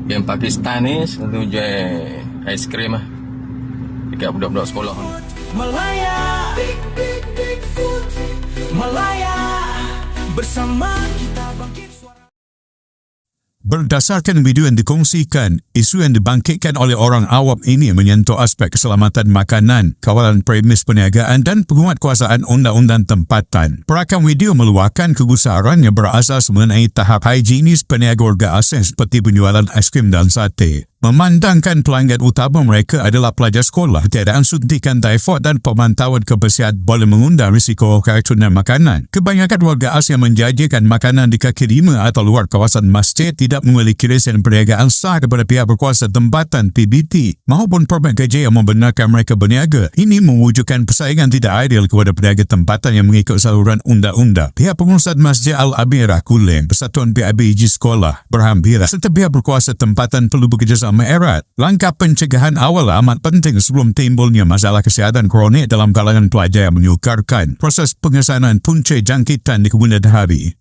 Yang Pakistan ni selalu jual aiskrim lah dekat budak-budak sekolah ni. Malaya, Malaya, bersama kita bangkit suara. Berdasarkan video yang dikongsikan, isu yang dibangkitkan oleh orang awam ini menyentuh aspek keselamatan makanan, kawalan premis perniagaan dan penguatkuasaan undang-undang tempatan. Perakam video meluahkan kegusaran yang berasas mengenai tahap higienis peniaga warga asing seperti penjualan aiskrim dan sate. Memandangkan pelanggan utama mereka adalah pelajar sekolah, tiadaan suntikan typhoid dan pemantauan kebersihan boleh mengundang risiko keracunan makanan. Kebanyakan warga asing yang menjajakan makanan di kaki lima atau luar kawasan masjid tidak memiliki lesen perniagaan sah kepada pihak berkuasa tempatan PBT maupun permit kerja yang membenarkan mereka berniaga. Ini mewujudkan persaingan tidak adil kepada peniaga tempatan yang mengikut saluran undang-undang. Pihak pengurusan Masjid Al-Amirah Kulim, Persatuan PIBG Sekolah berhampiran serta pihak berkuasa tempatan perlu bekerjasama erat. Langkah pencegahan awal amat penting sebelum timbulnya masalah kesihatan kronik dalam kalangan pelajar yang menyukarkan proses pengesanan punca jangkitan di kemudian hari.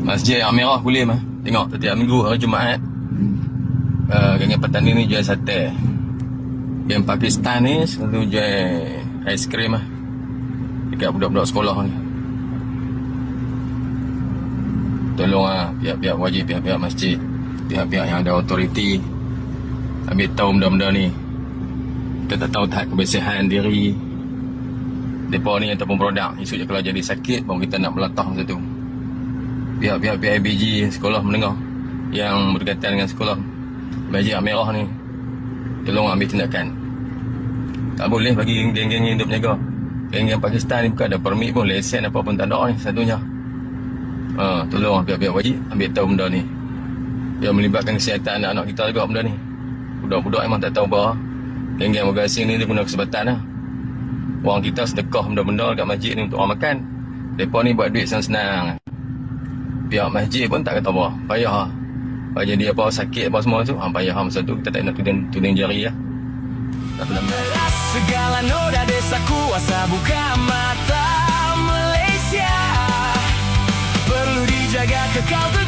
Masjid Amirah Kulim lah. Tengok setiap minggu hari Jumaat geng petani ni jual sate. Yang Pakistan ni selalu jual aiskrim lah dekat budak-budak sekolah ni. Tolonglah pihak-pihak wajib, pihak-pihak masjid, pihak-pihak yang ada autoriti ambil tahu benda-benda ni. Kita tak tahu tahap kebersihan diri mereka ni ataupun produk. Esok je kalau jadi sakit baru kita nak melatah macam tu. Pihak-pihak PIBG sekolah menengah yang berdekatan dengan sekolah Masjid Amirah ni, tolong ambil tindakan. Tak boleh bagi geng-geng yang hidup menjaga. Geng-geng Pakistan ni bukan ada permit pun, lesen apa pun tak ada ni satunya. Tolong pihak-pihak wajib ambil tahu benda ni. Dia melibatkan kesihatan anak-anak kita juga benda ni. Budak-budak memang tak tahu apa. Geng-geng warga asing ni dia guna kesempatan lah. Orang kita sedekah benda-benda dekat masjid ni untuk orang makan. Mereka ni buat duit senang-senang. Pihak masjid pun tak kata apa. Payah lah. Kalau jadi apa sakit apa semua tu, payah lah masa tu. Kita tak nak tuding jari lah. Segala noda desa kuasa buka mata Malaysia perlu dijaga kekal.